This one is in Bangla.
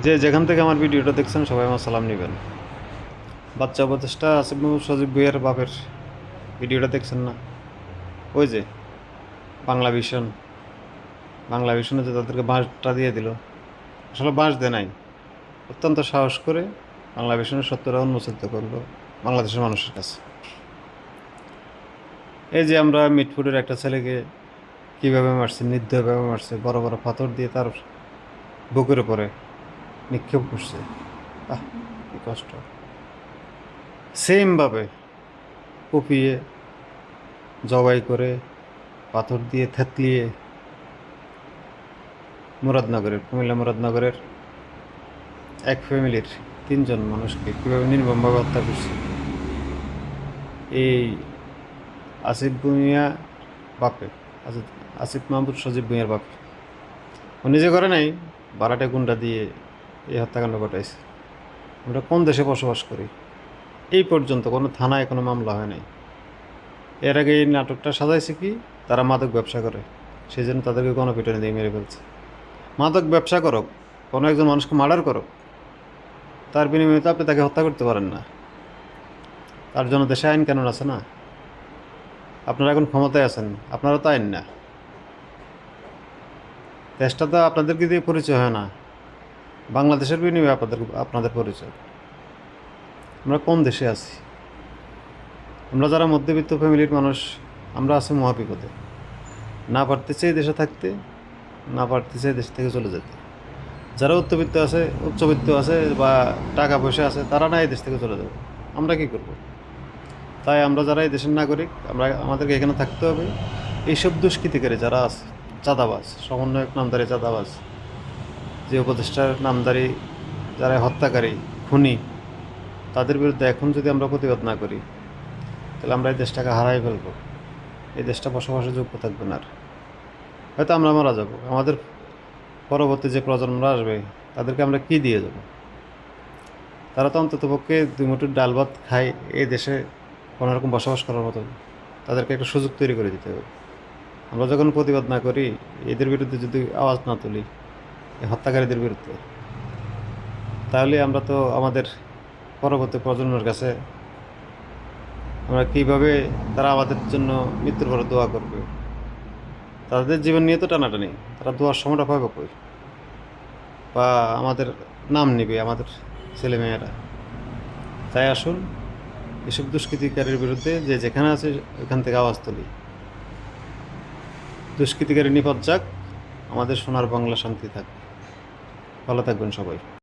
যে যেখান থেকে আমার ভিডিওটা দেখছেন সবাই আমার সালাম নেবেন। বাচ্চা উপদেষ্টা আসিফ মাহমুদ সজীব ভুঁইয়ার বাপের ভিডিওটা দেখছেন না? ওই যে বাংলা ভিশন, বাংলা ভিশনে যে তাদেরকে বাঁশটা দিয়ে দিল, আসলে বাঁশ দেয় নাই, অত্যন্ত সাহস করে বাংলা ভিশনের সত্যটা উন্মোচিত করলো বাংলাদেশের মানুষের কাছে। এই যে আমরা মিটফুটের একটা ছেলেকে কীভাবে মারছে, নির্দয়ভাবে মারছে, বড় বড় পাথর দিয়ে তার বুকের উপরে নিক্ষেপ করছে। আহ, কি কষ্ট! সেমভাবে কুপিয়ে, জবাই করে, পাথর দিয়ে থেতলিয়ে কুমিল্লা মুরাদনগরের এক ফ্যামিলির 3জন মানুষকে কীভাবে নির্মমভাবে হত্যা করছে এই আসিফ ভুঁইয়া বাপে, আসিফ আসিফ মাহমুদ সজীব ভুঁইয়ার বাপে। ও নিজে করে নাই, বারাটে গুন্ডা দিয়ে এই হত্যাকাণ্ড ঘটাইছে। আমরা কোন দেশে বসবাস করি? এই পর্যন্ত কোনো থানায় কোনো মামলা হয় নাই। এর আগে এই নাটকটা সাজাইছে কি, তারা মাদক ব্যবসা করে, সেই জন্য তাদেরকে গণপিটুনি দিয়ে মেরে ফেলছে। মাদক ব্যবসা করুক, কোনো একজন মানুষকে মার্ডার করুক, তার বিনিময়ে তো আপনি তাকে হত্যা করতে পারেন না। তার জন্য দেশে আইন কানুন আছে না? আপনারা এখন ক্ষমতায় আছেন, আপনারা তো আইন না। দেশটা তো আপনাদেরকে দিয়ে পরিচয় হয় না, বাংলাদেশের বিনিময়ে আপনাদের পরিচয়। আমরা কোন দেশে আছি? আমরা যারা মধ্যবিত্ত ফ্যামিলির মানুষ, আমরা আছি মহাবিপদে। না পারতেছে এই দেশে থাকতে, না পারতেছে এই দেশ থেকে চলে যেতে। যারা উচ্চবিত্ত আছে বা টাকা পয়সা আছে, তারা না এই দেশ থেকে চলে যাবে। আমরা কি করব? তাই আমরা যারা এই দেশের নাগরিক, আমাদেরকে এখানে থাকতে হবে। এইসব দুষ্কৃতিকারী যারা আছে, চাঁদাবাজ, সমন্বয়ক নামধারী চাঁদাবাজ, যে উপদেষ্টার নামধারী যারা হত্যাকারী, খুনি, তাদের বিরুদ্ধে এখন যদি আমরা প্রতিবাদ না করি, তাহলে আমরা এই দেশটাকে হারাই ফেলবো। এই দেশটা বসবাসের যোগ্য থাকবে না। আর হয়তো আমরা মারা যাব, আমাদের পরবর্তী যে প্রজন্মরা আসবে তাদেরকে আমরা কি দিয়ে যাব? তারা তো অন্ততপক্ষে 2 মুঠো ডাল ভাত খায়, এই দেশে কোনোরকম বসবাস করার মতো তাদেরকে একটা সুযোগ তৈরি করে দিতে হবে। আমরা যখন প্রতিবাদ না করি, এদের বিরুদ্ধে যদি আওয়াজ না তুলি, এই হত্যাকারীদের বিরুদ্ধে, তাহলে আমরা তো আমাদের পরবর্তী প্রজন্মের কাছে আমরা কীভাবে, তারা আমাদের জন্য মৃত্যুর পরে দোয়া করবে? তাদের জীবন নিয়ে তো টানাটানি, তারা দোয়ার সময়টা পাবে কই? বা আমাদের নাম নেবে আমাদের ছেলেমেয়েরা। তাই আসুন, এসব দুষ্কৃতিকারীর বিরুদ্ধে যে যেখানে আছে ওখান থেকে আওয়াজ তুলি। দুষ্কৃতিকারী নিপাত যাক, আমাদের সোনার বাংলা শান্তি থাক। ভালো থাকবেন সবাই।